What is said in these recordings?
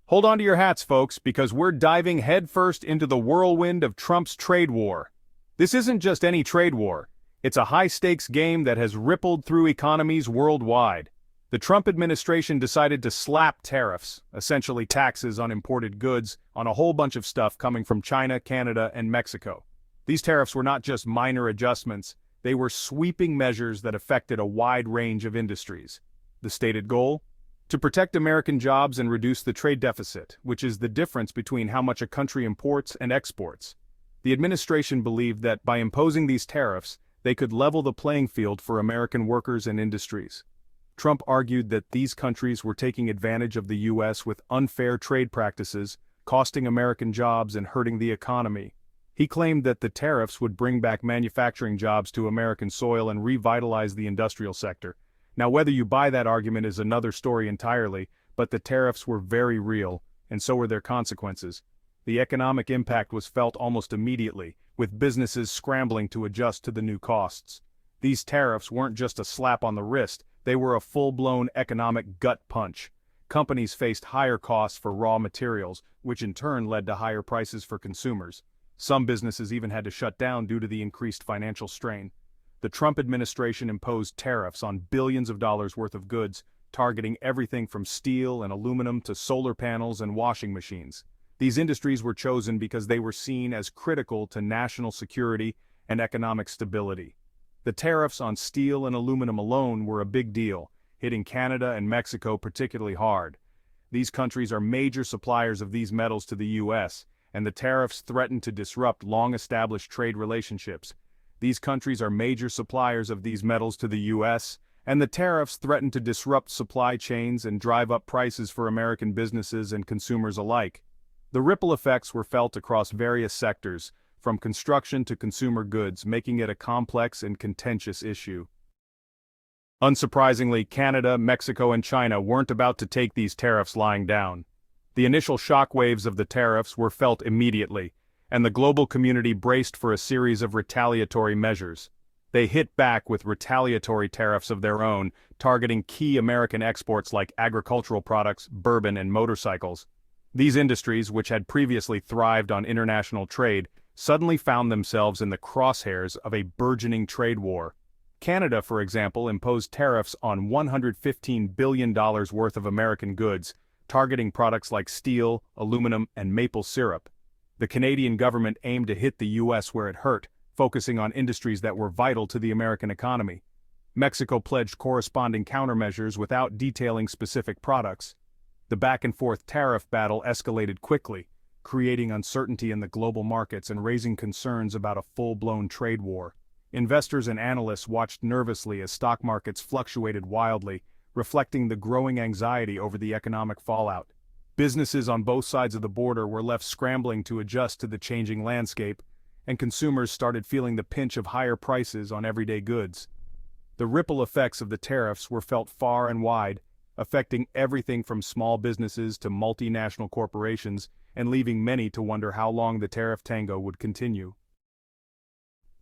Hold on to your hats, folks, because we're diving headfirst into the whirlwind of Trump's trade war. This isn't just any trade war. It's a high-stakes game that has rippled through economies worldwide. The Trump administration decided to slap tariffs, essentially taxes on imported goods, on a whole bunch of stuff coming from China, Canada, and Mexico. These tariffs were not just minor adjustments, they were sweeping measures that affected a wide range of industries. The stated goal? To protect American jobs and reduce the trade deficit, which is the difference between how much a country imports and exports. The administration believed that by imposing these tariffs, they could level the playing field for American workers and industries. Trump argued that these countries were taking advantage of the U.S. with unfair trade practices, costing American jobs and hurting the economy. He claimed that the tariffs would bring back manufacturing jobs to American soil and revitalize the industrial sector. Now, whether you buy that argument is another story entirely, but the tariffs were very real, and so were their consequences. The economic impact was felt almost immediately, with businesses scrambling to adjust to the new costs. These tariffs weren't just a slap on the wrist, they were a full-blown economic gut punch. Companies faced higher costs for raw materials, which in turn led to higher prices for consumers. Some businesses even had to shut down due to the increased financial strain. The Trump administration imposed tariffs on billions of dollars worth of goods, targeting everything from steel and aluminum to solar panels and washing machines. These industries were chosen because they were seen as critical to national security and economic stability. The tariffs on steel and aluminum alone were a big deal, hitting Canada and Mexico particularly hard. These countries are major suppliers of these metals to the U.S., and the tariffs threatened to disrupt long-established trade relationships. These countries are major suppliers of these metals to the U.S., and the tariffs threaten to disrupt supply chains and drive up prices for American businesses and consumers alike. The ripple effects were felt across various sectors, from construction to consumer goods, making it a complex and contentious issue. Unsurprisingly, Canada, Mexico, and China weren't about to take these tariffs lying down. The initial shockwaves of the tariffs were felt immediately, and the global community braced for a series of retaliatory measures. They hit back with retaliatory tariffs of their own, targeting key American exports like agricultural products, bourbon, and motorcycles. These industries, which had previously thrived on international trade, suddenly found themselves in the crosshairs of a burgeoning trade war. Canada, for example, imposed tariffs on $115 billion worth of American goods, targeting products like steel, aluminum, and maple syrup. The Canadian government aimed to hit the U.S. where it hurt, focusing on industries that were vital to the American economy. Mexico pledged corresponding countermeasures without detailing specific products. The back-and-forth tariff battle escalated quickly, creating uncertainty in the global markets and raising concerns about a full-blown trade war. Investors and analysts watched nervously as stock markets fluctuated wildly, reflecting the growing anxiety over the economic fallout. Businesses on both sides of the border were left scrambling to adjust to the changing landscape, and consumers started feeling the pinch of higher prices on everyday goods. The ripple effects of the tariffs were felt far and wide, affecting everything from small businesses to multinational corporations, and leaving many to wonder how long the tariff tango would continue.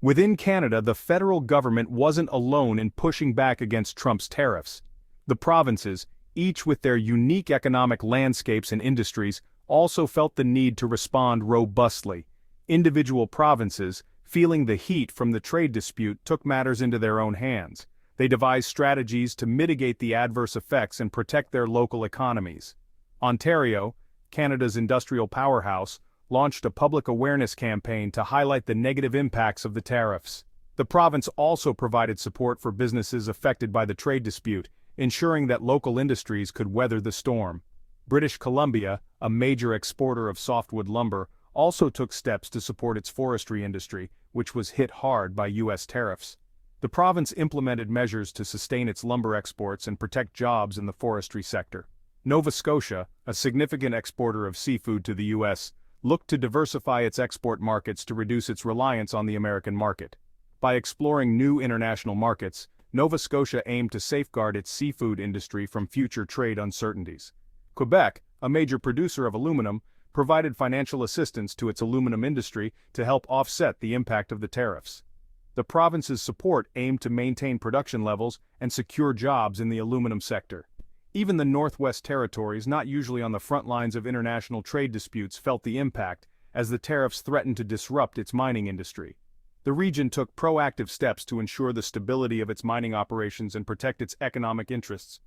Within Canada, the federal government wasn't alone in pushing back against Trump's tariffs. The provinces, each with their unique economic landscapes and industries, also felt the need to respond robustly. Individual provinces, feeling the heat from the trade dispute, took matters into their own hands. They devised strategies to mitigate the adverse effects and protect their local economies. Ontario, Canada's industrial powerhouse, launched a public awareness campaign to highlight the negative impacts of the tariffs. The province also provided support for businesses affected by the trade dispute, ensuring that local industries could weather the storm. British Columbia, a major exporter of softwood lumber, also took steps to support its forestry industry, which was hit hard by U.S. tariffs. The province implemented measures to sustain its lumber exports and protect jobs in the forestry sector. Nova Scotia, a significant exporter of seafood to the U.S., looked to diversify its export markets to reduce its reliance on the American market. By exploring new international markets, Nova Scotia aimed to safeguard its seafood industry from future trade uncertainties. Quebec, a major producer of aluminum, provided financial assistance to its aluminum industry to help offset the impact of the tariffs. The province's support aimed to maintain production levels and secure jobs in the aluminum sector. Even the Northwest Territories, not usually on the front lines of international trade disputes, felt the impact, as the tariffs threatened to disrupt its mining industry. The region took proactive steps to ensure the stability of its mining operations and protect its economic interests.